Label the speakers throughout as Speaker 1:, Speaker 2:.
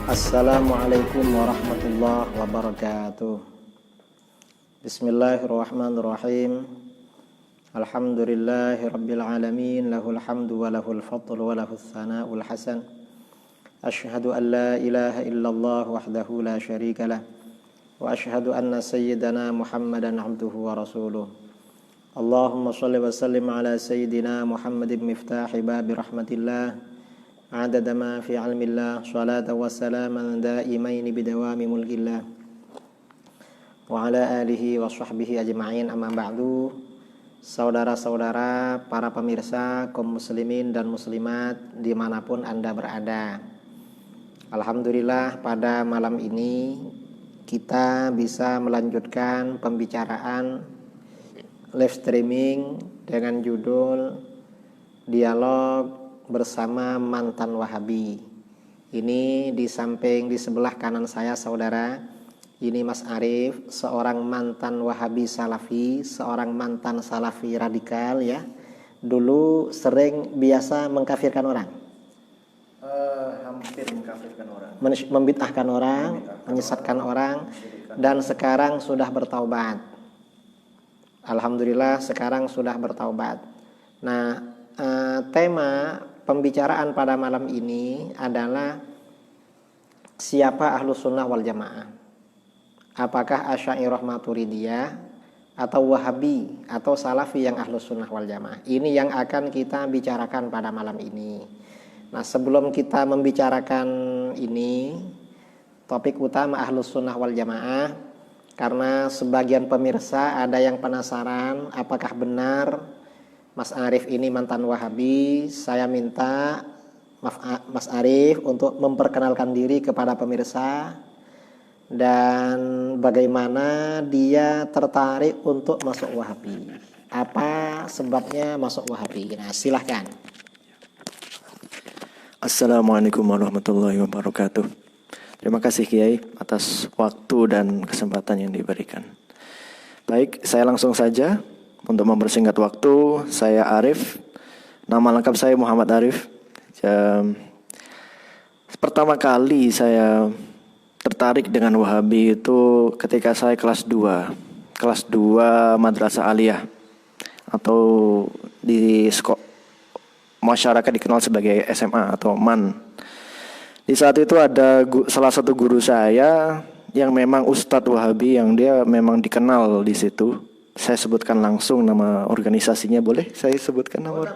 Speaker 1: Assalamualaikum warahmatullahi wabarakatuh. Bismillahirrahmanirrahim. Alhamdulillahi rabbil alamin, lahul hamdu wa lahul fadlu wa lahus sana'ul hasan. Asyhadu an la ilaha illallah wahdahu la syarika lah, wa asyhadu anna sayyidana Muhammadan abduhu wa rasuluh. Allahumma shalli wa sallim ala sayyidina Muhammadin miftahi babi rahmatillah, adada ma fi ilmillah, salata wa salaman daimaini bidawami mulkillah, wa ala alihi wa sahbihi ajma'in, amma ba'du. Saudara-saudara, para pemirsa, kaum muslimin dan muslimat dimanapun Anda berada, alhamdulillah pada malam ini kita bisa melanjutkan pembicaraan live streaming dengan judul Dialog bersama mantan Wahabi. Ini di samping, di sebelah kanan saya saudara, ini Mas Arif, seorang mantan Wahabi Salafi, seorang mantan Salafi radikal ya. Dulu sering biasa mengkafirkan orang.
Speaker 2: Hampir mengkafirkan orang,
Speaker 1: Membid'ahkan orang, menyesatkan orang, dan sekarang sudah bertaubat. Alhamdulillah sekarang sudah bertaubat. Nah, tema pembicaraan pada malam ini adalah siapa Ahlus Sunnah wal Jamaah. Apakah Asy'ariyah Maturidiyah atau Wahabi atau Salafi yang Ahlus Sunnah wal Jamaah. Ini yang akan kita bicarakan pada malam ini. Nah, sebelum kita membicarakan ini, topik utama Ahlus Sunnah wal Jamaah, karena sebagian pemirsa ada yang penasaran apakah benar Mas Arif ini mantan Wahabi. Saya minta Mas Arif untuk memperkenalkan diri kepada pemirsa dan bagaimana dia tertarik untuk masuk Wahabi. Apa sebabnya masuk Wahabi? Nah, silahkan.
Speaker 2: Assalamualaikum warahmatullahi wabarakatuh. Terima kasih Kiai atas waktu dan kesempatan yang diberikan. Baik, saya langsung saja. Untuk mempersingkat waktu, saya Arif. Nama lengkap saya Muhammad Arif. Pertama kali saya tertarik dengan Wahabi itu ketika saya kelas 2 Madrasah Aliyah, atau di masyarakat dikenal sebagai SMA atau MAN. Di saat itu ada salah satu guru saya yang memang Ustadz Wahabi, yang dia memang dikenal di situ. Saya sebutkan langsung nama organisasinya, boleh saya sebutkan nama?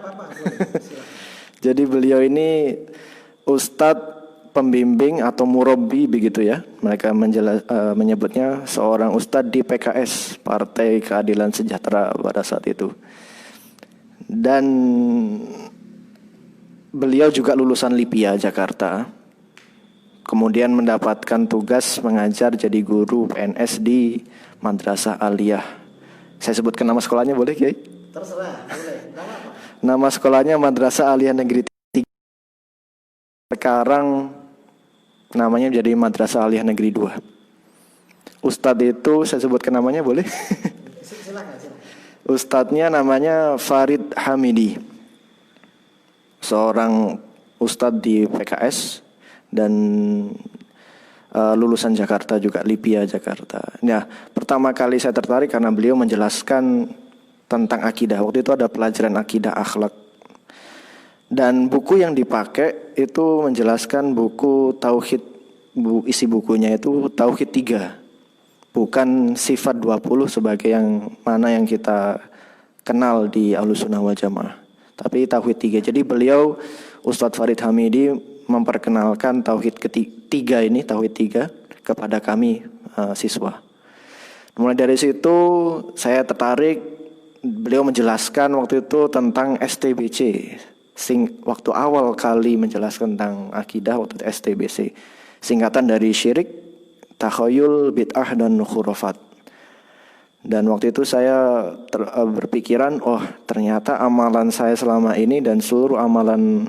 Speaker 2: Jadi beliau ini Ustadz pembimbing atau murabbi begitu ya. Mereka menyebutnya seorang Ustadz di PKS, Partai Keadilan Sejahtera pada saat itu. Dan beliau juga lulusan LIPIA Jakarta. Kemudian mendapatkan tugas mengajar jadi guru PNS di Madrasah Aliyah. Saya sebutkan nama sekolahnya boleh Kiai?
Speaker 1: Terserah, boleh. Nama apa?
Speaker 2: Nama sekolahnya Madrasah Aliyah Negeri 3. Sekarang namanya menjadi Madrasah Aliyah Negeri 2. Ustadz itu saya sebutkan namanya boleh?
Speaker 1: Silakan.
Speaker 2: Ustadznya namanya Farid Hamidi. Seorang ustadz di PKS dan lulusan Jakarta juga, LIPIA Jakarta. Nah, pertama kali saya tertarik karena beliau menjelaskan tentang akidah. Waktu itu ada pelajaran akidah akhlak. Dan buku yang dipakai itu menjelaskan buku Tauhid. Isi bukunya itu Tauhid 3. Bukan sifat 20 sebagai yang mana yang kita kenal di Ahlus Sunnah wal Jamaah. Tapi Tauhid 3. Jadi beliau, Ustadz Farid Hamidi, memperkenalkan Tauhid ketiga ini, Tauhid 3 kepada kami siswa. Mulai dari situ saya tertarik. Beliau menjelaskan waktu itu tentang STBC. Waktu awal kali menjelaskan tentang akidah waktu itu STBC. Singkatan dari syirik, takhayul, bid'ah, dan khurafat. Dan waktu itu saya berpikiran, oh ternyata amalan saya selama ini dan seluruh amalan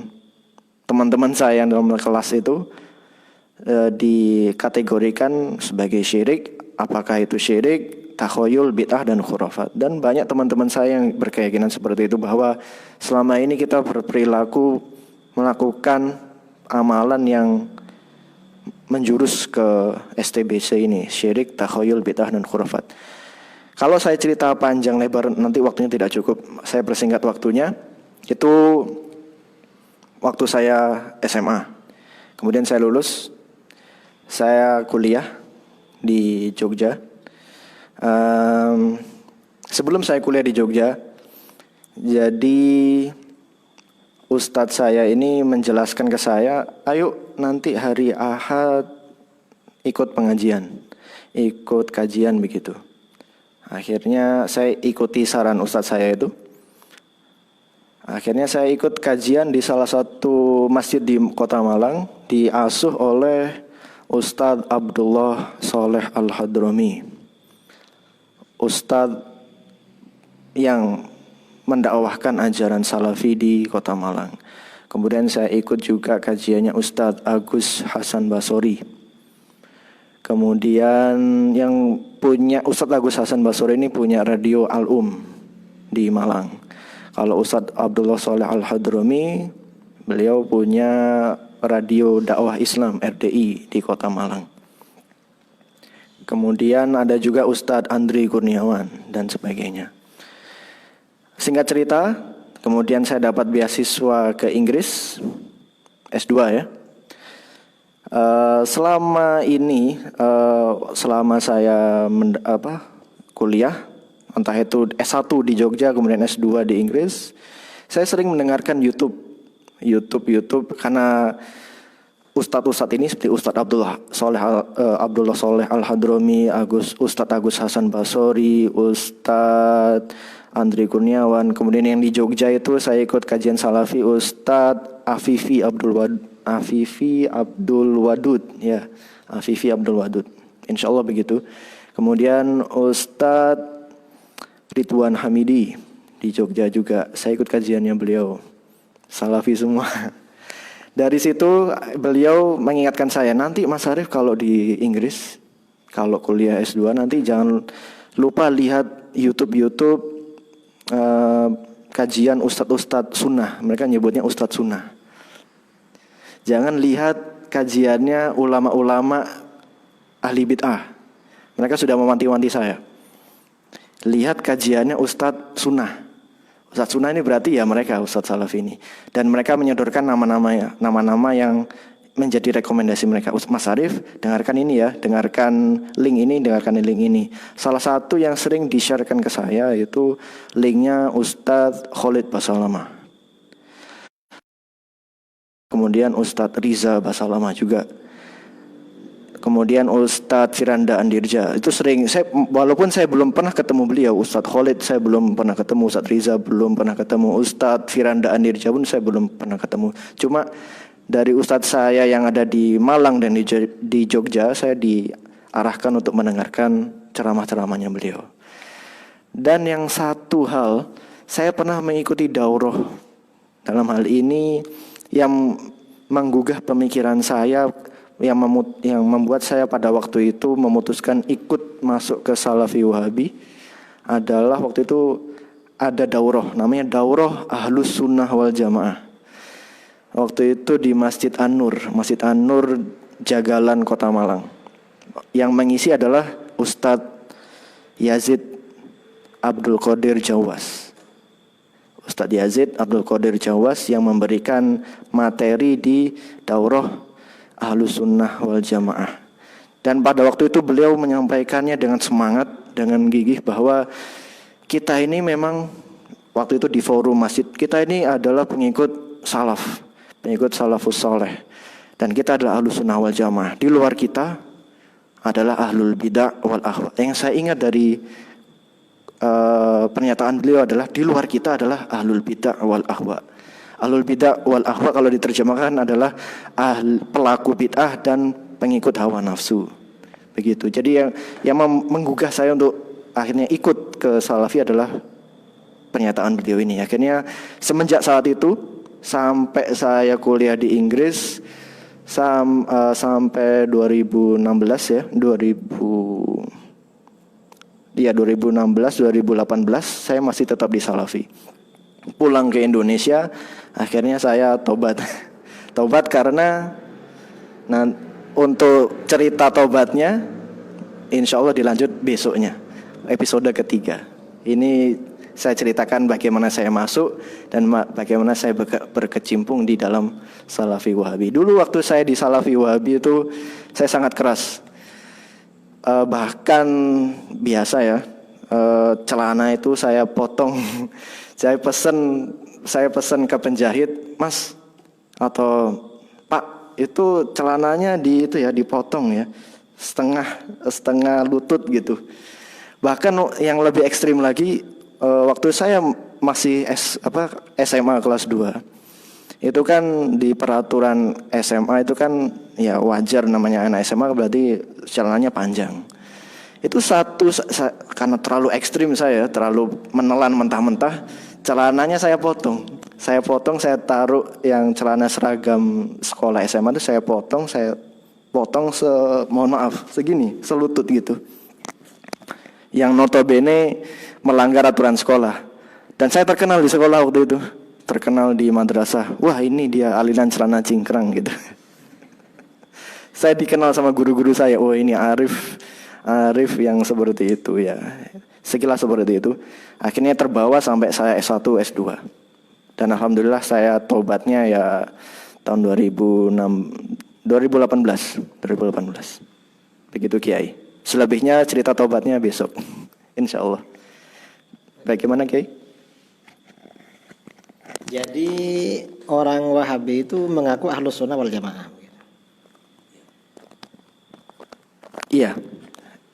Speaker 2: teman-teman saya yang dalam kelas itu dikategorikan sebagai syirik. Apakah itu syirik, takhayul, bid'ah, dan khurafat. Dan banyak teman-teman saya yang berkeyakinan seperti itu, bahwa selama ini kita berperilaku melakukan amalan yang menjurus ke STBC ini, syirik, takhayul, bid'ah dan khurafat. Kalau saya cerita panjang lebar nanti waktunya tidak cukup. Saya persingkat waktunya. Itu waktu saya SMA. Kemudian saya lulus. Saya kuliah di Jogja. Sebelum saya kuliah di Jogja, jadi Ustadz saya ini menjelaskan ke saya, ayo nanti hari Ahad ikut pengajian, ikut kajian begitu. Akhirnya saya ikuti saran Ustadz saya itu. Akhirnya saya ikut kajian di salah satu masjid di Kota Malang, diasuh oleh Ustadz Abdullah Soleh Al-Hadrami. Ustadz yang mendakwahkan ajaran salafi di Kota Malang. Kemudian saya ikut juga kajiannya Ustadz Agus Hasan Basori. Kemudian yang punya Ustadz Agus Hasan Basori ini punya radio Al-Um di Malang. Kalau Ustadz Abdullah Soleh Al-Hadrami, beliau punya radio dakwah Islam RDI di Kota Malang. Kemudian ada juga Ustadz Andri Kurniawan dan sebagainya. Singkat cerita, kemudian saya dapat beasiswa ke Inggris, S2 ya. Selama ini, selama saya kuliah, entah itu S1 di Jogja, kemudian S2 di Inggris, saya sering mendengarkan YouTube karena Ustadz ini seperti Ustadz Abdullah Soleh Al-Hadrami, Ustadz Agus Hasan Basori, Ustadz Andri Kurniawan. Kemudian yang di Jogja itu saya ikut kajian salafi Ustadz Afifi Abdul Wadud ya, Afifi Abdul Wadud. Insyaallah begitu. Kemudian Ustadz Ridwan Hamidi di Jogja juga. Saya ikut kajiannya beliau. Salafi semua. Dari situ beliau mengingatkan saya, nanti Mas Arif kalau di Inggris, kalau kuliah S2 nanti jangan lupa lihat YouTube kajian ustadz sunnah. Mereka nyebutnya ustadz sunnah. Jangan lihat kajiannya ulama-ulama ahli bid'ah. Mereka sudah mewanti-wanti saya. Lihat kajiannya ustadz sunnah. Ustadz sunnah ini berarti ya mereka ustadz salafi ini. Dan mereka menyodorkan nama-nama yang menjadi rekomendasi mereka. Mas Arif, dengarkan ini ya, dengarkan link ini. Salah satu yang sering di-sharekan ke saya itu linknya Ustadz Khalid Basalamah. Kemudian Ustadz Riza Basalamah juga. Kemudian Ustadz Firanda Andirja. Itu sering, walaupun saya belum pernah ketemu beliau, Ustadz Khalid saya belum pernah ketemu, Ustadz Riza belum pernah ketemu, Ustadz Firanda Andirja pun saya belum pernah ketemu. Cuma dari ustadz saya yang ada di Malang dan di Jogja, saya diarahkan untuk mendengarkan ceramah-ceramahnya beliau. Dan yang satu hal, saya pernah mengikuti daurah. Dalam hal ini yang menggugah pemikiran saya, yang membuat saya pada waktu itu memutuskan ikut masuk ke Salafi Wahabi adalah waktu itu ada daurah, namanya Daurah Ahlus Sunnah wal Jamaah. Waktu itu di Masjid An-Nur Jagalan Kota Malang. Yang mengisi adalah Ustadz Yazid Abdul Qadir Jawas. Ustadz Yazid Abdul Qadir Jawas yang memberikan materi di Daurah Ahlus Sunnah wal Jamaah. Dan pada waktu itu beliau menyampaikannya dengan semangat, dengan gigih bahwa kita ini memang waktu itu di forum masjid, kita ini adalah pengikut salaf, pengikut salafus soleh, dan kita adalah ahlus sunnah wal jamaah. Di luar kita adalah ahlul bidah wal ahwa. Yang saya ingat dari pernyataan beliau adalah di luar kita adalah ahlul bidah wal ahwa. Ahlul bidah wal ahwa kalau diterjemahkan adalah pelaku bid'ah dan pengikut hawa nafsu. Begitu. Jadi yang menggugah saya untuk akhirnya ikut ke salafi adalah pernyataan beliau ini. Akhirnya semenjak saat itu sampai saya kuliah di Inggris sampai 2016 ya, 2016 2018 saya masih tetap di salafi. Pulang ke Indonesia, akhirnya saya tobat karena untuk cerita tobatnya insya Allah dilanjut besoknya, episode ketiga. Ini saya ceritakan bagaimana saya masuk dan bagaimana saya berkecimpung di dalam Salafi Wahabi. Dulu waktu saya di Salafi Wahabi itu saya sangat keras. Bahkan biasa ya, celana itu saya potong. Saya pesen ke penjahit, Mas atau Pak, itu celananya dipotong ya, setengah lutut gitu. Bahkan yang lebih ekstrim lagi, waktu saya masih SMA kelas 2. Itu kan di peraturan SMA itu kan ya wajar, namanya anak SMA berarti celananya panjang. Itu karena terlalu ekstrim, saya terlalu menelan mentah-mentah, celananya saya potong, saya taruh yang celana seragam sekolah SMA itu saya potong mohon maaf segini, selutut gitu, yang notabene melanggar aturan sekolah. Dan saya terkenal di sekolah waktu itu, terkenal di madrasah, wah ini dia aliran celana cingkrang gitu. Saya dikenal sama guru-guru saya, oh ini Arif yang seperti itu ya. Sekilas seperti itu. Akhirnya terbawa sampai saya S1, S2. Dan alhamdulillah saya tobatnya ya tahun 2018. Begitu Kiai. Selebihnya cerita tobatnya besok. Insya Allah. Bagaimana Kiai?
Speaker 1: Jadi orang Wahabi itu mengaku Ahlus Sunnah wal Jamaah.
Speaker 2: Iya.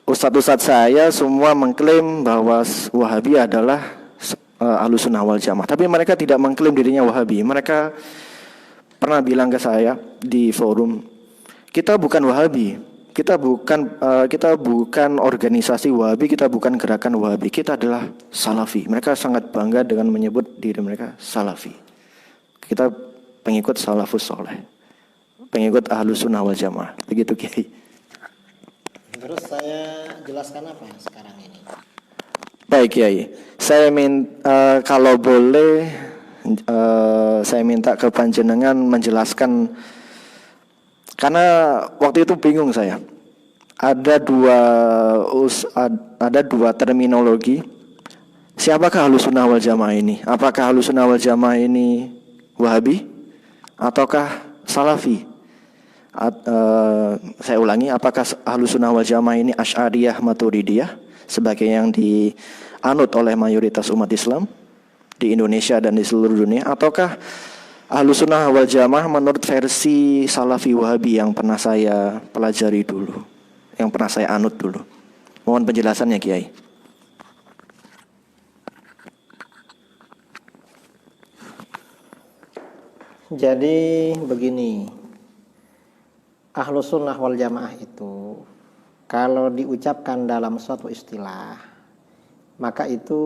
Speaker 2: Ustadz-ustadz saya semua mengklaim bahwa Wahabi adalah Ahlus Sunnah wal Jamaah. Tapi mereka tidak mengklaim dirinya Wahabi. Mereka pernah bilang ke saya di forum, kita bukan Wahabi, kita bukan organisasi Wahabi, kita bukan gerakan Wahabi, kita adalah Salafi. Mereka sangat bangga dengan menyebut diri mereka Salafi. Kita pengikut Salafus Soleh, pengikut Ahlus Sunnah wal Jamaah. Begitu Kiai.
Speaker 1: Terus saya jelaskan apa sekarang ini?
Speaker 2: Baik Kiai, kalau boleh saya minta ke panjenengan menjelaskan, karena waktu itu bingung saya. Ada dua terminologi. Siapakah Ahlus Sunnah wal Jamaah ini? Apakah Ahlus Sunnah wal Jamaah ini Wahabi ataukah Salafi? Saya ulangi, apakah Ahlus Sunnah wal Jamaah ini Asy'ariyah Maturidiyah sebagai yang dianut oleh mayoritas umat Islam di Indonesia dan di seluruh dunia, ataukah Ahlus Sunnah wal Jamaah menurut versi Salafi Wahabi yang pernah saya pelajari dulu, yang pernah saya anut dulu? Mohon penjelasannya Kiai.
Speaker 1: Jadi begini, Ahlus Sunnah wal Jamaah itu kalau diucapkan dalam suatu istilah, maka itu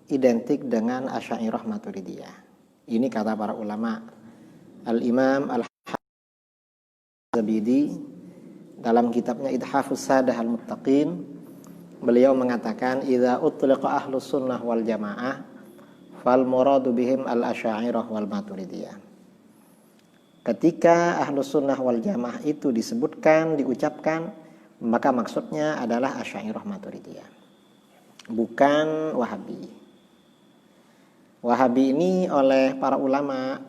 Speaker 1: identik dengan Asy'ariyah Maturidiyah. Ini kata para ulama. Al-Imam Al-Zabidi dalam kitabnya Ithafus Sadah Al-Muttaqin, beliau mengatakan idza utliqa Ahlus Sunnah wal Jamaah fal muradu bihim al-Asy'ariyah wal Maturidiyah. Ketika Ahlus Sunnah wal Jamaah itu disebutkan, diucapkan, maka maksudnya adalah Asy'ariyah Maturidiyah, bukan Wahabi. Wahabi ini oleh para ulama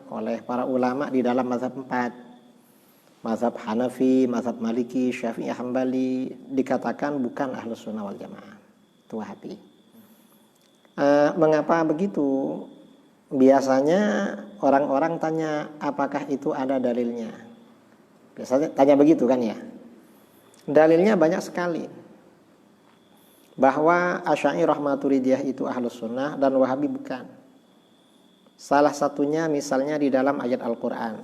Speaker 1: di dalam mazhab 4, mazhab Hanafi, mazhab Maliki, Syafi'i, Hambali, dikatakan bukan Ahlus Sunnah wal Jamaah, itu Wahabi. Mengapa begitu? Biasanya orang-orang tanya, apakah itu ada dalilnya? Biasanya tanya begitu kan ya. Dalilnya banyak sekali, bahwa Asy'ariyah Maturidiyah itu Ahlus Sunnah dan Wahabi bukan. Salah satunya misalnya di dalam ayat Al-Quran.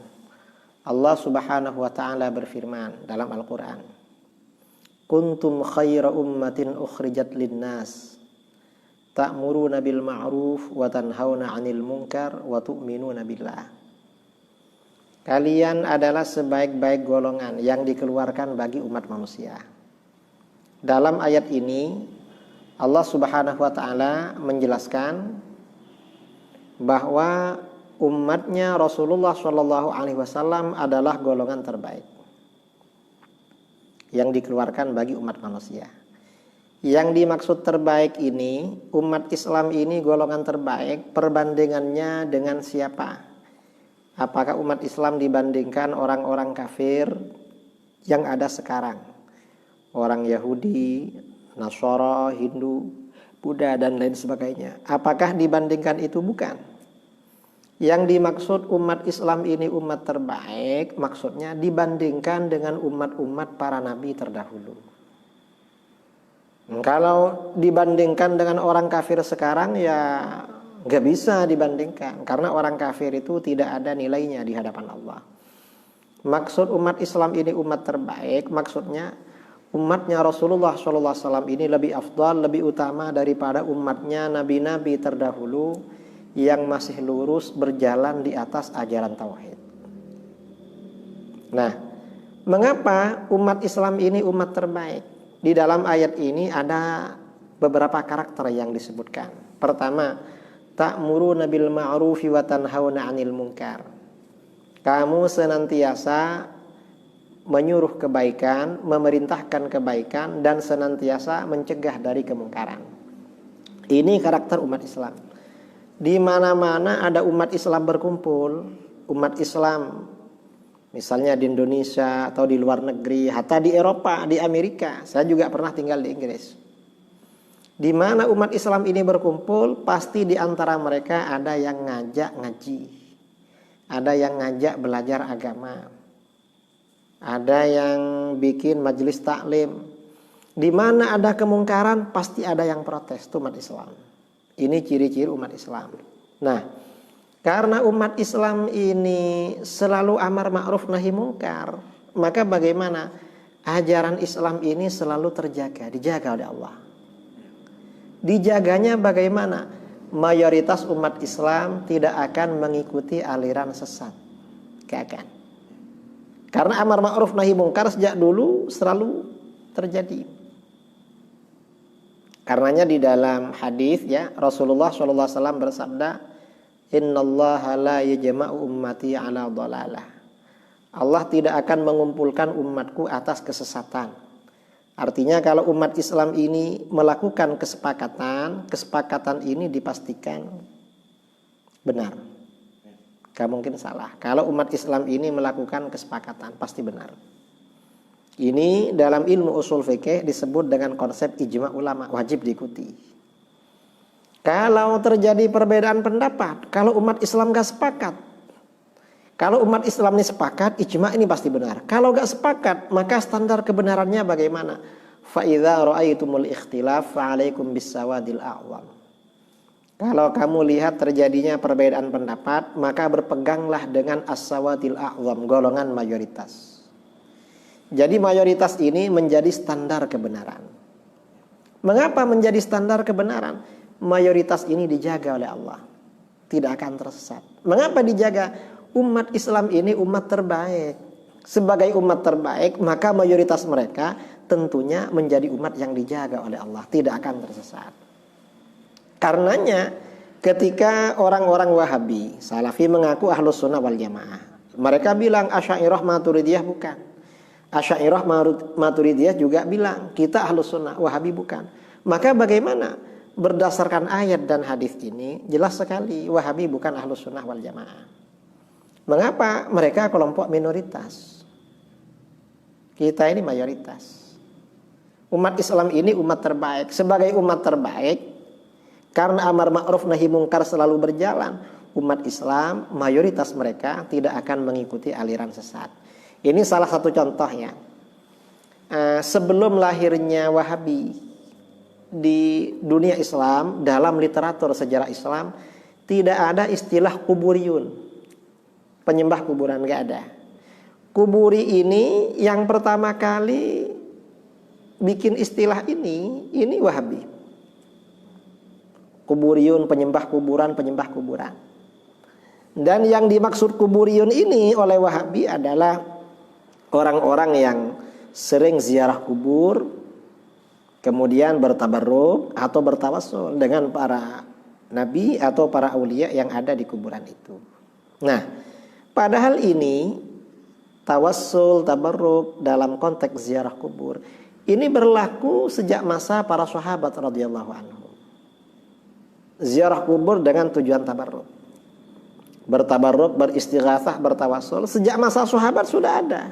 Speaker 1: Allah Subhanahu wa ta'ala berfirman dalam Al-Quran, kuntum khaira ummatin ukhrijat linnas ta'muruna bil ma'ruf wa tanhauna 'anil munkar wa tu'minuna billah. Kalian adalah sebaik-baik golongan yang dikeluarkan bagi umat manusia. Dalam ayat ini Allah Subhanahu wa ta'ala menjelaskan bahwa umatnya Rasulullah SAW adalah golongan terbaik. yang dikeluarkan bagi umat manusia. Yang dimaksud terbaik ini, umat Islam ini golongan terbaik, perbandingannya dengan siapa? Apakah umat Islam dibandingkan orang-orang kafir yang ada sekarang? Orang Yahudi, Nasara, Hindu, Buddha, dan lain sebagainya. Apakah dibandingkan itu? Bukan. Yang dimaksud umat Islam ini umat terbaik, maksudnya dibandingkan dengan umat-umat para nabi terdahulu. Kalau dibandingkan dengan orang kafir sekarang ya nggak bisa dibandingkan, karena orang kafir itu tidak ada nilainya di hadapan Allah. Maksud umat Islam ini umat terbaik, maksudnya umatnya Rasulullah SAW ini lebih afdal, lebih utama daripada umatnya nabi-nabi terdahulu yang masih lurus berjalan di atas ajaran tauhid. Nah, mengapa umat Islam ini umat terbaik? Di dalam ayat ini ada beberapa karakter yang disebutkan. Pertama, ta'muruna bil ma'rufi wa tanhauna 'anil munkar. Kamu senantiasa menyuruh kebaikan, memerintahkan kebaikan, dan senantiasa mencegah dari kemungkaran. Ini karakter umat Islam. Di mana-mana ada umat Islam berkumpul, umat Islam misalnya di Indonesia atau di luar negeri, hatta di Eropa, di Amerika. Saya juga pernah tinggal di Inggris. Di mana umat Islam ini berkumpul, pasti di antara mereka ada yang ngajak ngaji, ada yang ngajak belajar agama, ada yang bikin majelis taklim. Di mana ada kemungkaran, pasti ada yang protes. Itu umat Islam. Ini ciri-ciri umat Islam. Nah, karena umat Islam ini selalu amar ma'ruf nahi mungkar, maka bagaimana ajaran Islam ini selalu terjaga, dijaga oleh Allah. Dijaganya bagaimana? Mayoritas umat Islam tidak akan mengikuti aliran sesat. Gak akan. Karena amar ma'ruf nahi mungkar sejak dulu selalu terjadi. Karenanya di dalam hadis ya Rasulullah SAW bersabda, Innallaha la yajma'u ummati ala dhalalah. Allah tidak akan mengumpulkan umatku atas kesesatan. Artinya kalau umat Islam ini melakukan kesepakatan, kesepakatan ini dipastikan benar. Gak mungkin salah. Kalau umat Islam ini melakukan kesepakatan, pasti benar. Ini dalam ilmu usul fikih disebut dengan konsep ijma ulama, wajib diikuti. Kalau terjadi perbedaan pendapat, kalau umat Islam gak sepakat, kalau umat Islam ini sepakat, ijma ini pasti benar. Kalau gak sepakat, maka standar kebenarannya bagaimana? Fa idza ra'aitumul ikhtilaf fa'alaikum bisawadil a'wam. Kalau kamu lihat terjadinya perbedaan pendapat, maka berpeganglah dengan as-sawadil a'wam, golongan mayoritas. Jadi mayoritas ini menjadi standar kebenaran. Mengapa menjadi standar kebenaran? Mayoritas ini dijaga oleh Allah, tidak akan tersesat. Mengapa dijaga? Umat Islam ini umat terbaik. Sebagai umat terbaik, maka mayoritas mereka tentunya menjadi umat yang dijaga oleh Allah, tidak akan tersesat. Karenanya ketika orang-orang Wahabi, Salafi mengaku Ahlus Sunnah wal Jamaah, mereka bilang Asy'ariyah Maturidiyah bukan. Asy'ariyah Maturidiyah juga bilang kita Ahlus Sunnah, Wahabi bukan. Maka bagaimana? Berdasarkan ayat dan hadis ini jelas sekali Wahabi bukan Ahlus Sunnah wal Jamaah. Mengapa? Mereka kelompok minoritas. Kita ini mayoritas. Umat Islam ini umat terbaik. Sebagai umat terbaik, karena amar ma'ruf nahi mungkar selalu berjalan, umat Islam mayoritas mereka tidak akan mengikuti aliran sesat. Ini salah satu contohnya. Sebelum lahirnya Wahabi di dunia Islam, dalam literatur sejarah Islam tidak ada istilah kuburiyun, penyembah kuburan, gak ada. Kuburi ini yang pertama kali bikin istilah ini Wahabi. Kuburiyun, penyembah kuburan, penyembah kuburan. Dan yang dimaksud kuburiyun ini oleh Wahabi adalah orang-orang yang sering ziarah kubur, kemudian bertabarruk atau bertawassul dengan para nabi atau para aulia yang ada di kuburan itu. Nah, padahal ini tawassul, tabarruk dalam konteks ziarah kubur. Ini berlaku sejak masa para sahabat radhiyallahu anhum. Ziarah kubur dengan tujuan tabarruk. Bertabarruk, beristighatsah, bertawassul sejak masa sahabat sudah ada.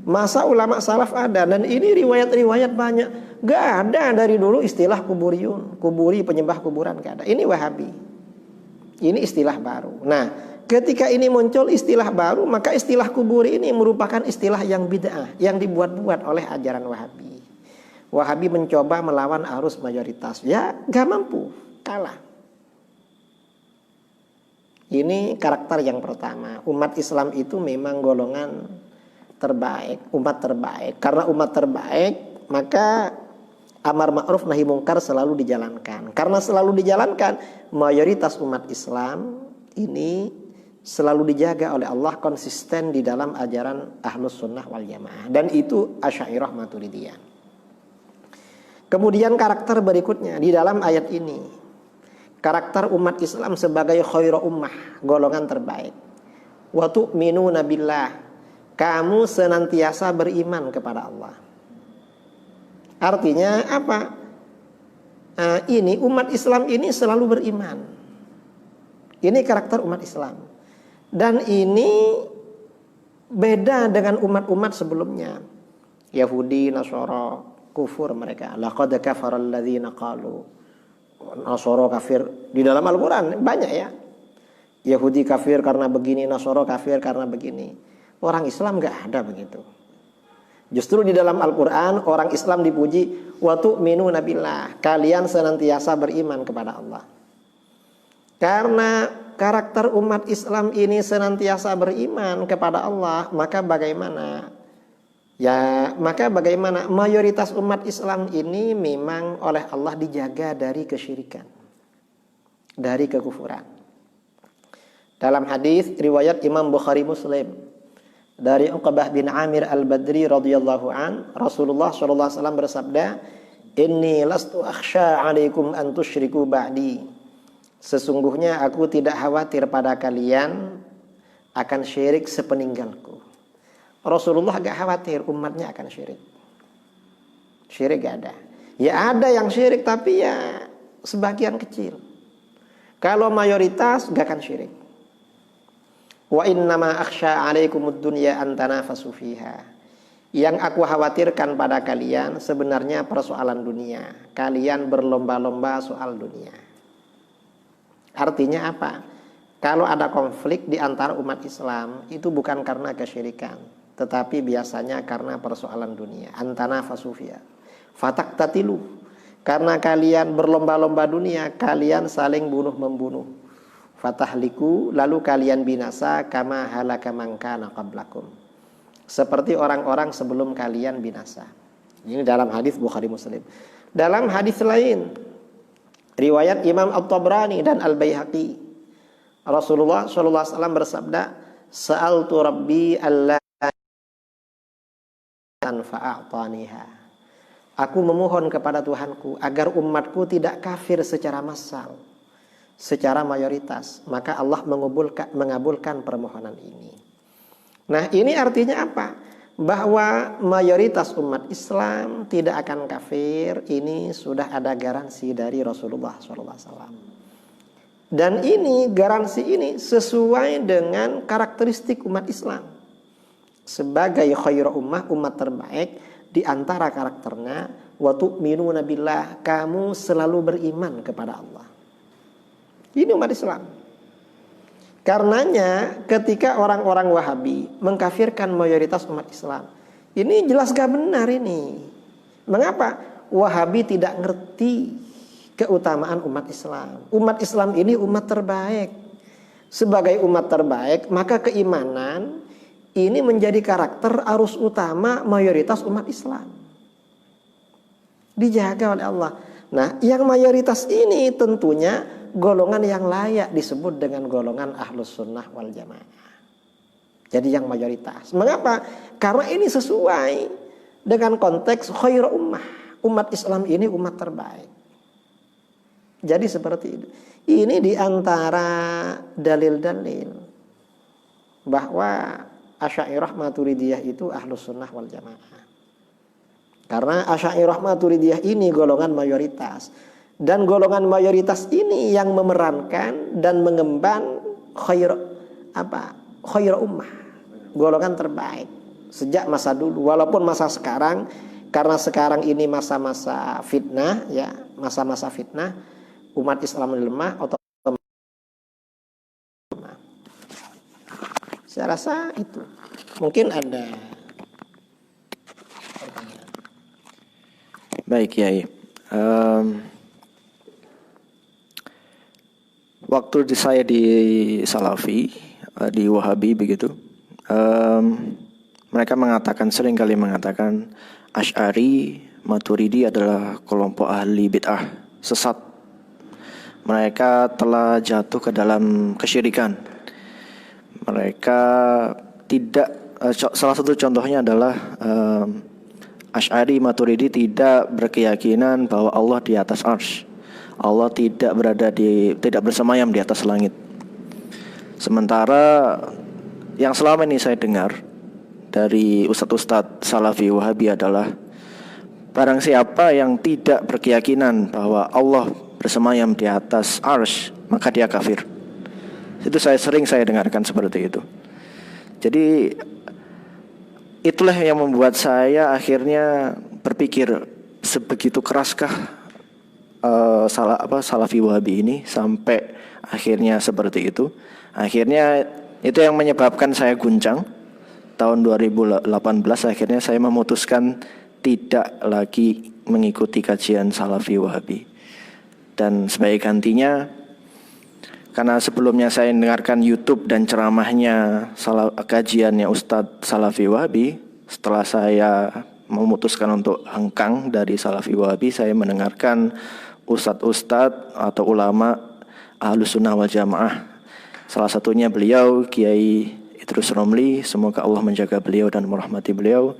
Speaker 1: Masa ulama salaf ada, dan ini riwayat-riwayat banyak. Gak ada dari dulu istilah kuburiyun, kuburi, penyembah kuburan, gak ada. Ini Wahabi. Ini istilah baru. Nah, ketika ini muncul istilah baru, maka istilah kuburi ini merupakan istilah yang bid'ah, yang dibuat-buat oleh ajaran Wahabi. Wahabi mencoba melawan arus mayoritas. Ya, gak mampu, kalah. Ini karakter yang pertama. Umat Islam itu memang golongan terbaik, umat terbaik. Karena umat terbaik, maka amar ma'ruf nahi mungkar selalu dijalankan. Karena selalu dijalankan, mayoritas umat Islam ini selalu dijaga oleh Allah, konsisten di dalam ajaran Ahlus Sunnah wal Jamaah. Dan itu Asy'ariyah Maturidiyah. Kemudian karakter berikutnya di dalam ayat ini, karakter umat Islam sebagai khairu ummah, golongan terbaik. Wa tu'minuna billah, kamu senantiasa beriman kepada Allah. Artinya apa? Ini umat Islam ini selalu beriman. Ini karakter umat Islam. Dan ini beda dengan umat-umat sebelumnya. Yahudi, Nasara, kufur mereka. Laqad kafara alladzina qalu. Nasara kafir di dalam Al-Quran banyak ya. Yahudi kafir karena begini, Nasara kafir karena begini. Orang Islam gak ada begitu. Justru di dalam Al-Quran orang Islam dipuji, wa tu'minuna billah, kalian senantiasa beriman kepada Allah. Karena karakter umat Islam ini senantiasa beriman kepada Allah, maka bagaimana? Ya, maka bagaimana mayoritas umat Islam ini memang oleh Allah dijaga dari kesyirikan, dari kekufuran. Dalam hadis riwayat Imam Bukhari Muslim dari Uqbah bin Amir Al-Badri radhiyallahu an, Rasulullah sallallahu alaihi wasallam bersabda, "Inni lastu akhsha 'alaikum an tusyriku ba'di." Sesungguhnya aku tidak khawatir pada kalian akan syirik sepeninggalku. Rasulullah gak khawatir umatnya akan syirik. Syirik gak ada. Ya ada yang syirik, tapi ya sebagian kecil. Kalau mayoritas gak akan syirik. Wa innama akhsha 'alaikumud dunya an tanafasu fiha. Yang aku khawatirkan pada kalian sebenarnya persoalan dunia. Kalian berlomba-lomba soal dunia. Artinya apa? Kalau ada konflik di antara umat Islam, itu bukan karena kesyirikan, tetapi biasanya karena persoalan dunia. Antana fasufia fatak tatilu, karena kalian berlomba-lomba dunia, kalian saling bunuh-membunuh. Fatahliku, lalu kalian binasa, kama halaka man kana qablakum, seperti orang-orang sebelum kalian binasa. Ini dalam hadis Bukhari Muslim. Dalam hadis lain riwayat Imam At-Tabrani dan Al-Baihaqi, Rasulullah SAW bersabda, "Sa'altu Rabbi alla fa'ataniha." Aku memohon kepada Tuhanku agar umatku tidak kafir secara massal, secara mayoritas, maka Allah mengabulkan permohonan ini. Nah, ini artinya apa? Bahwa mayoritas umat Islam tidak akan kafir, ini sudah ada garansi dari Rasulullah SAW. Dan ini garansi ini sesuai dengan karakteristik umat Islam sebagai khairu ummah, umat terbaik. Di antara karakternya, wa tu'minuna billah, kamu selalu beriman kepada Allah. Ini umat Islam. Karenanya ketika orang-orang Wahabi mengkafirkan mayoritas umat Islam, ini jelas gak benar ini. Mengapa? Wahabi tidak ngerti keutamaan umat Islam. Umat Islam ini umat terbaik. Sebagai umat terbaik, maka keimanan ini menjadi karakter arus utama mayoritas umat Islam. Dijaga oleh Allah. Nah, yang mayoritas ini tentunya golongan yang layak disebut dengan golongan Ahlus Sunnah wal Jamaah. Jadi yang mayoritas. Mengapa? Karena ini sesuai dengan konteks khairu ummah. Umat Islam ini umat terbaik. Jadi seperti itu. Ini diantara dalil-dalil bahwa Asy'ariyah Maturidiyah itu Ahlus Sunnah wal Jamaah. Karena Asy'ariyah Maturidiyah ini golongan mayoritas. Dan golongan mayoritas ini yang memerankan dan mengemban khair ummah. Golongan terbaik sejak masa dulu, walaupun masa sekarang, karena sekarang ini masa-masa fitnah, ya, masa-masa fitnah, umat Islam lemah atau saya rasa itu. Mungkin ada pertanyaan.
Speaker 2: Baik, Kiai. Waktu saya di Salafi, di Wahabi begitu, mereka sering kali mengatakan Asy'ari Maturidi adalah kelompok ahli bid'ah sesat. Mereka telah jatuh ke dalam kesyirikan. Mereka tidak, salah satu contohnya adalah Asy'ari Maturidi tidak berkeyakinan bahwa Allah di atas arsy. Allah tidak bersemayam di atas langit. Sementara yang selama ini saya dengar dari ustadz-ustadz Salafi Wahabi adalah barang siapa yang tidak berkeyakinan bahwa Allah bersemayam di atas arsy, maka dia kafir. Itu saya dengarkan seperti itu. Jadi itulah yang membuat saya akhirnya berpikir, sebegitu keraskah Salafi Wahabi ini sampai akhirnya seperti itu. Akhirnya itu yang menyebabkan saya guncang. Tahun 2018 akhirnya saya memutuskan tidak lagi mengikuti kajian Salafi Wahabi. Dan sebagai gantinya, karena sebelumnya saya mendengarkan YouTube dan ceramahnya kajiannya Ustadz Salafi Wahabi, setelah saya memutuskan untuk hengkang dari Salafi Wahabi, saya mendengarkan ustadz-ustadz atau ulama Ahlus Sunnah wal Jamaah. Salah satunya beliau Kiai Idrus Romli, semoga Allah menjaga beliau dan merahmati beliau,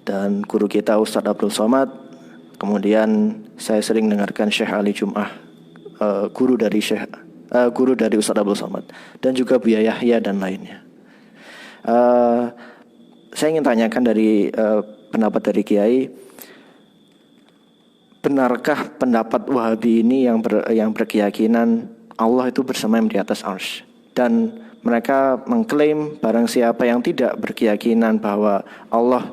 Speaker 2: dan guru kita Ustadz Abdul Somad. Kemudian saya sering mendengarkan Syekh Ali Jum'ah, guru dari Ustadz Abdul Somad, dan juga Buya Yahya dan lainnya. Saya ingin tanyakan dari pendapat dari Kiai, benarkah pendapat Wahabi ini yang berkeyakinan Allah itu bersemayam di atas arsy? Dan mereka mengklaim barang siapa yang tidak berkeyakinan bahwa Allah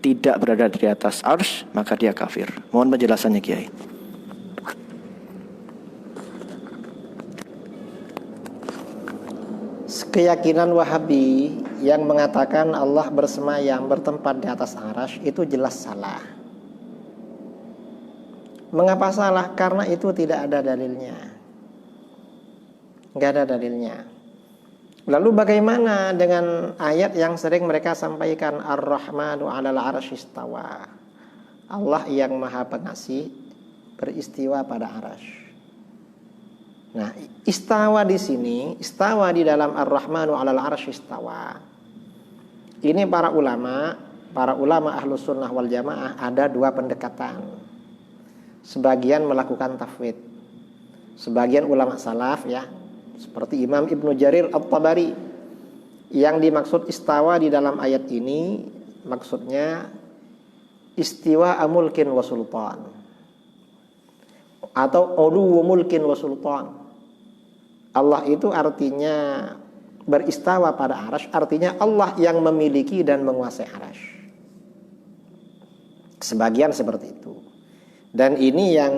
Speaker 2: tidak berada di atas arsy, maka dia kafir. Mohon penjelasannya, Kiai.
Speaker 1: Keyakinan Wahabi yang mengatakan Allah bersemayam bertempat di atas arsy itu jelas salah. Mengapa salah? Karena itu tidak ada dalilnya. Nggak ada dalilnya. Lalu bagaimana dengan ayat yang sering mereka sampaikan, Ar-Rahmanu 'alal 'arsy istawa. Allah yang Maha Pengasih beristiwa pada arsy. Nah, istawa di sini, istawa di dalam Ar-Rahmanu 'alal 'arsy istawa. Ini para ulama Ahlus Sunnah wal Jamaah ada dua pendekatan. Sebagian melakukan tafwid, sebagian ulama salaf, ya, seperti Imam Ibnu Jarir At-Tabari, yang dimaksud istawa di dalam ayat ini maksudnya istiwa mulkin wa sultan, atau ulu mulkin wa sultan. Allah itu artinya beristawa pada arsy, artinya Allah yang memiliki dan menguasai arsy. Sebagian seperti itu. Dan ini yang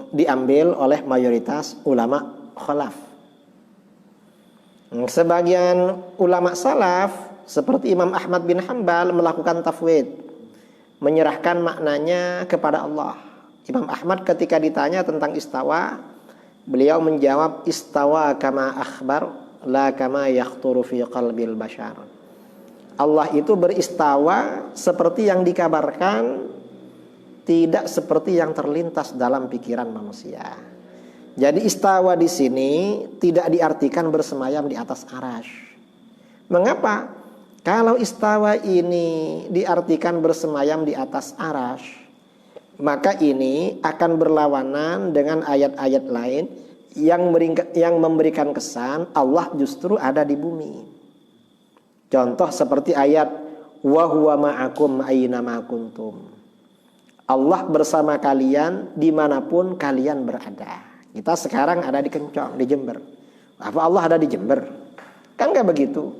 Speaker 1: diambil oleh mayoritas ulama khalaf. Sebagian ulama salaf seperti Imam Ahmad bin Hanbal melakukan tafwid, menyerahkan maknanya kepada Allah. Imam Ahmad ketika ditanya tentang istawa, beliau menjawab istawa kama akhbar la kama yakhturu fi qalbil bashar. Allah itu beristawa seperti yang dikabarkan, tidak seperti yang terlintas dalam pikiran manusia. Jadi istawa di sini tidak diartikan bersemayam di atas arsy. Mengapa? Kalau istawa ini diartikan bersemayam di atas arsy, maka ini akan berlawanan dengan ayat-ayat lain yang memberikan kesan Allah justru ada di bumi. Contoh seperti ayat wa huwa ma'akum aina ma kuntum. Allah bersama kalian dimanapun kalian berada. Kita sekarang ada di Kencong, di Jember. Apa Allah ada di Jember? Kan gak begitu.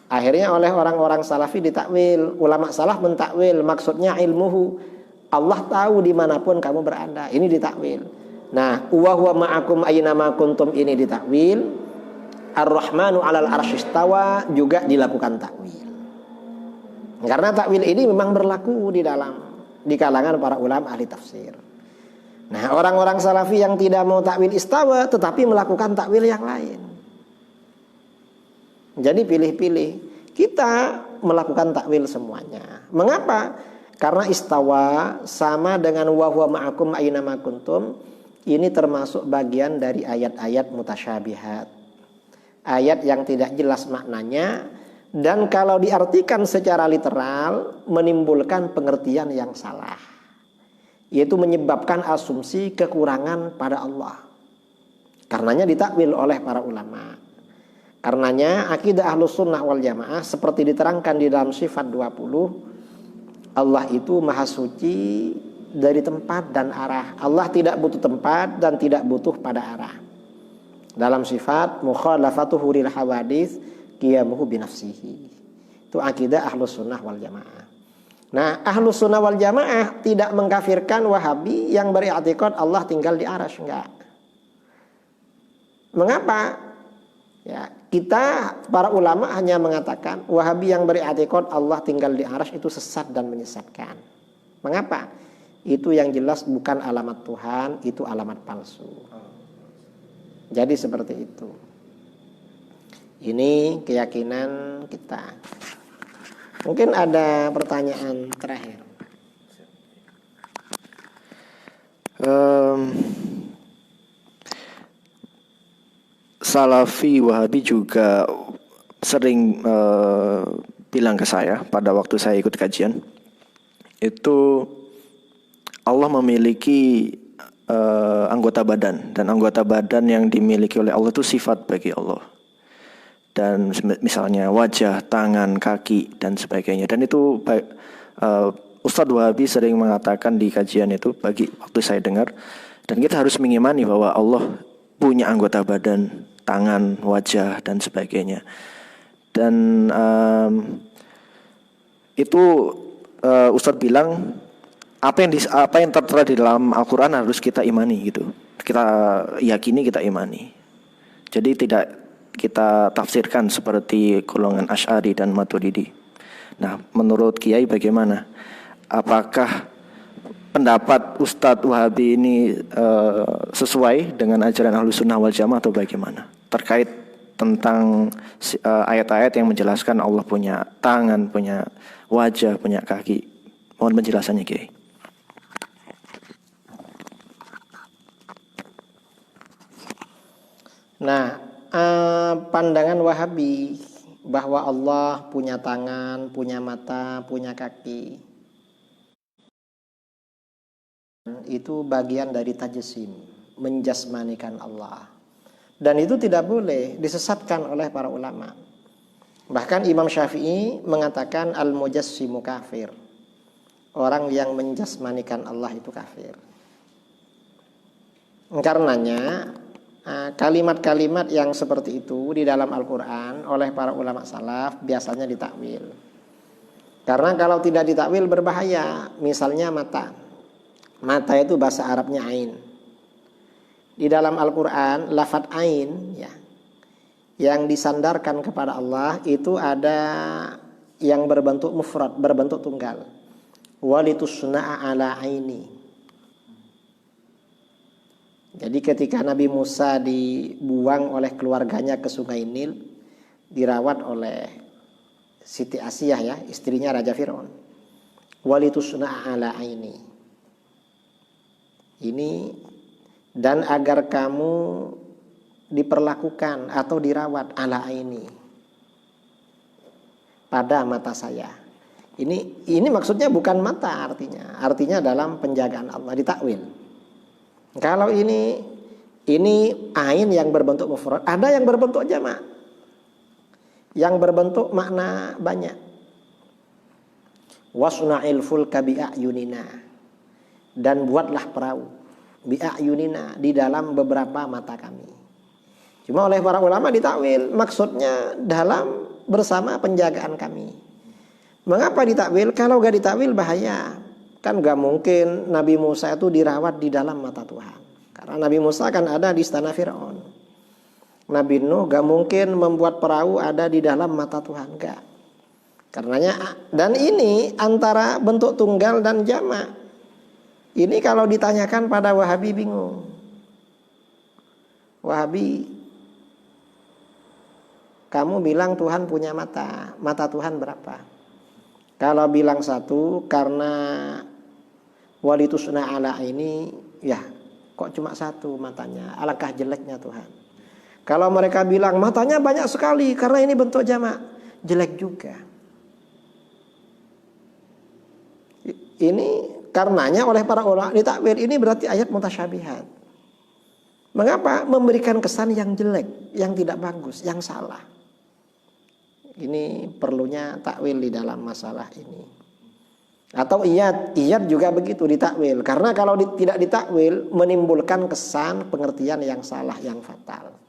Speaker 1: Akhirnya oleh orang-orang salafi ditakwil. Ulama salaf mentakwil, maksudnya ilmuhu, Allah tahu dimanapun kamu berada. Ini ditakwil. Nah, wa huwa ma'akum aina ma kuntum ini ditakwil. Ar-Rahmanu 'alal arsyistawa juga dilakukan takwil. Karena takwil ini memang berlaku di kalangan para ulama ahli tafsir. Nah, orang-orang salafi yang tidak mau takwil istawa tetapi melakukan takwil yang lain. Jadi pilih-pilih. Kita melakukan takwil semuanya. Mengapa? Karena istawa sama dengan wa huwa ma'akum aina ma kuntum. Ini termasuk bagian dari ayat-ayat mutasyabihat. Ayat yang tidak jelas maknanya. Dan kalau diartikan secara literal menimbulkan pengertian yang salah, yaitu menyebabkan asumsi kekurangan pada Allah. Karenanya ditakwil oleh para ulama. Karenanya akidah Ahlus Sunnah wal Jamaah seperti diterangkan di dalam sifat 20, Allah itu maha suci dari tempat dan arah. Allah tidak butuh tempat dan tidak butuh pada arah. Dalam sifat mukhalafatuhu lil hawadits qiyamuhu binafsihi. Itu akidah Ahlus Sunnah wal Jamaah. Nah, Ahlus Sunnah wal Jamaah tidak mengkafirkan Wahabi yang beriktikad Allah tinggal di arsy, enggak. Mengapa? Ya, kita para ulama hanya mengatakan Wahabi yang beriktikad Allah tinggal di arsy itu sesat dan menyesatkan. Mengapa? Itu yang jelas bukan alamat Tuhan, itu alamat palsu. Jadi seperti itu. Ini keyakinan kita. Mungkin ada pertanyaan terakhir.
Speaker 2: Salafi Wahabi juga sering bilang ke saya pada waktu saya ikut kajian, itu Allah memiliki anggota badan, dan anggota badan yang dimiliki oleh Allah itu sifat bagi Allah. Dan misalnya wajah, tangan, kaki dan sebagainya. Dan itu Ustadz Wahabi sering mengatakan di kajian itu bagi waktu saya dengar. Dan kita harus mengimani bahwa Allah punya anggota badan, tangan, wajah dan sebagainya. Dan itu Ustadz bilang apa yang tertera di dalam Al-Quran harus kita imani gitu. Kita yakini, kita imani. Jadi tidak kita tafsirkan seperti golongan Asy'ari dan Maturidi. Nah, menurut Kiai bagaimana? Apakah pendapat Ustadz Wahabi ini sesuai dengan ajaran Ahlus Sunnah wal Jamaah atau bagaimana? Terkait tentang ayat-ayat yang menjelaskan Allah punya tangan, punya wajah, punya kaki. Mohon penjelasannya, Kiai.
Speaker 1: Nah, pandangan Wahabi bahwa Allah punya tangan, punya mata, punya kaki, itu bagian dari tajsim, menjasmanikan Allah. Dan itu tidak boleh, disesatkan oleh para ulama. Bahkan Imam Syafi'i mengatakan al-mujassimu kafir. Orang yang menjasmanikan Allah itu kafir. Karenanya kalimat-kalimat yang seperti itu di dalam Al-Quran oleh para ulama salaf biasanya ditakwil. Karena kalau tidak ditakwil berbahaya. Misalnya mata. Mata itu bahasa Arabnya ain. Di dalam Al-Quran lafadz ain ya, yang disandarkan kepada Allah itu ada yang berbentuk mufrad, berbentuk tunggal. Walitusna'a ala aini. Jadi ketika Nabi Musa dibuang oleh keluarganya ke Sungai Nil, dirawat oleh Siti Asiyah ya, istrinya Raja Fir'aun. Walitusna'a ala aini. Ini dan agar kamu diperlakukan atau dirawat ala aini, pada mata saya. Ini maksudnya bukan mata artinya dalam penjagaan Allah, ditakwil. Kalau ini ain yang berbentuk mufrad, ada yang berbentuk jamak. yang berbentuk makna banyak. Wasna'il fulka bi'ayunina, dan buatlah perahu bi'ayunina, di dalam beberapa mata kami. Cuma oleh para ulama ditakwil, maksudnya dalam bersama penjagaan kami. Mengapa ditakwil? Kalau gak ditakwil bahaya. Kan gak mungkin Nabi Musa itu dirawat di dalam mata Tuhan, karena Nabi Musa kan ada di istana Fir'aun. Nabi Nuh gak mungkin membuat perahu ada di dalam mata Tuhan, gak. Karenanya, dan ini antara bentuk tunggal dan jamak. Ini kalau ditanyakan pada Wahabi bingung. Wahabi, kamu bilang Tuhan punya mata, mata Tuhan berapa? Kalau bilang satu, karena walitusna ala ini, ya kok cuma satu matanya, alangkah jeleknya Tuhan. Kalau mereka bilang matanya banyak sekali karena ini bentuk jamak, jelek juga. Ini karenanya oleh para ulama ditakwil, ini berarti ayat mutasyabihat. Mengapa? Memberikan kesan yang jelek, yang tidak bagus, yang salah. Ini perlunya takwil di dalam masalah ini. Atau iyad juga begitu ditakwil. Karena kalau tidak ditakwil menimbulkan kesan pengertian yang salah, yang fatal.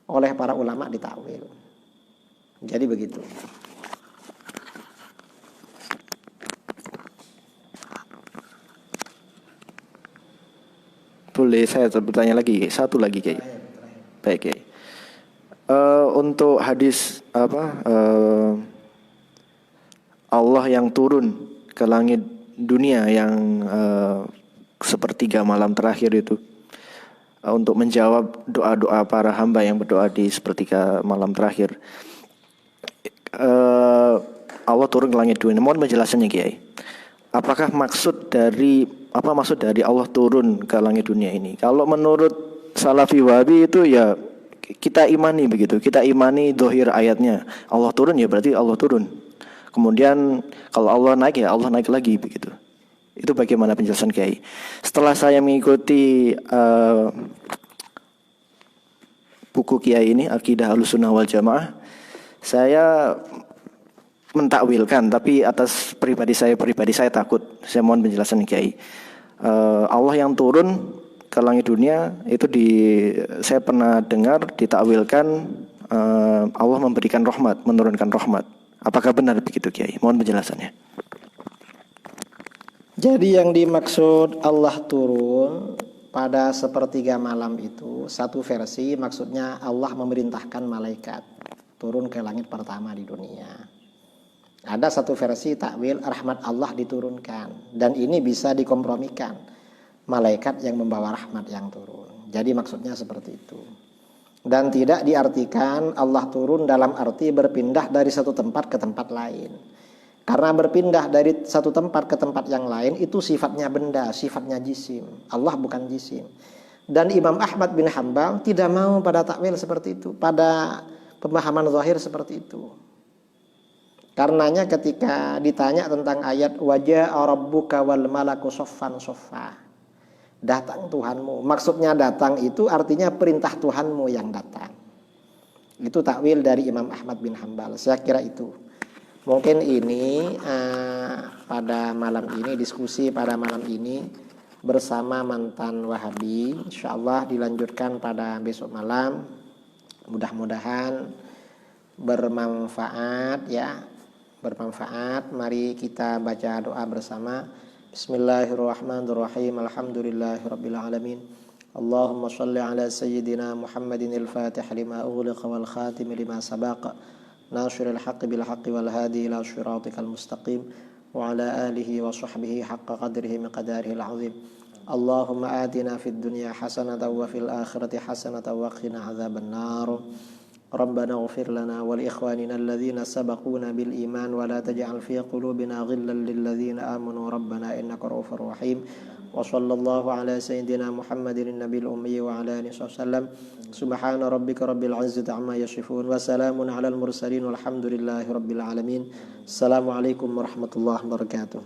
Speaker 1: Oleh para ulama ditakwil. Jadi begitu.
Speaker 2: Boleh saya bertanya lagi, satu lagi Kiai. Baik Kiai. Untuk hadis Allah yang turun ke langit dunia yang sepertiga malam terakhir itu, untuk menjawab doa-doa para hamba yang berdoa di sepertiga malam terakhir. Allah turun ke langit dunia. Mohon penjelasannya Kiai. Apakah maksud dari Allah turun ke langit dunia ini? Kalau menurut Salafi Wahabi itu ya kita imani begitu. Kita imani dohir ayatnya. Allah turun ya berarti Allah turun. Kemudian kalau Allah naik ya Allah naik lagi begitu. Itu bagaimana penjelasan Kiai? Setelah saya mengikuti buku Kiai ini, Aqidah Ahlussunnah wal Jamaah, saya mentakwilkan, tapi atas pribadi saya takut. Saya mohon penjelasan Kiai. Allah yang turun ke langit dunia itu saya pernah dengar ditakwilkan Allah memberikan rahmat, menurunkan rahmat. Apakah benar begitu Kiai? Mohon penjelasannya.
Speaker 1: Jadi yang dimaksud Allah turun pada sepertiga malam itu satu versi, maksudnya Allah memerintahkan malaikat turun ke langit pertama di dunia. Ada satu versi takwil rahmat Allah diturunkan, dan ini bisa dikompromikan, malaikat yang membawa rahmat yang turun. Jadi maksudnya seperti itu. Dan tidak diartikan Allah turun dalam arti berpindah dari satu tempat ke tempat lain. Karena berpindah dari satu tempat ke tempat yang lain itu sifatnya benda, sifatnya jisim. Allah bukan jisim. Dan Imam Ahmad bin Hanbal tidak mau pada takwil seperti itu, pada pemahaman zahir seperti itu. Karenanya ketika ditanya tentang ayat wajah rabbuka wal malaku soffan soffa, datang Tuhanmu, maksudnya datang itu artinya perintah Tuhanmu yang datang. Itu takwil dari Imam Ahmad bin Hanbal. Saya kira itu. Mungkin ini pada malam ini, diskusi pada malam ini bersama mantan Wahabi, insyaallah dilanjutkan pada besok malam. Mudah-mudahan bermanfaat ya. Bermanfaat. Mari kita baca doa bersama. Bismillahirrahmanirrahim. Alhamdulillahirabbil alamin. Allahumma shalli ala sayyidina Muhammadin al-Fatih lima ughliqa wal khatim lima sabaqa nasiril haqqi bil haqqi wal hadi ila shiratikal mustaqim wa ala alihi wa sahbihi haqqa qadrihi miqdarihi al-azim. Allahumma atina fid dunya hasanatan wa fil akhirati hasanatan wa qina adzaban nar. ربنا اغفر لنا ولإخواننا الذين سبقونا بالإيمان ولا تجعل في قلوبنا غلا للذين آمنوا ربنا إنك رؤوف رحيم وصلى الله على سيدنا محمد النبي الأمي وعلى آله وسلم سبحان ربك رب العزة عما يصفون وسلام على المرسلين والحمد لله رب العالمين. السلام عليكم ورحمة الله وبركاته.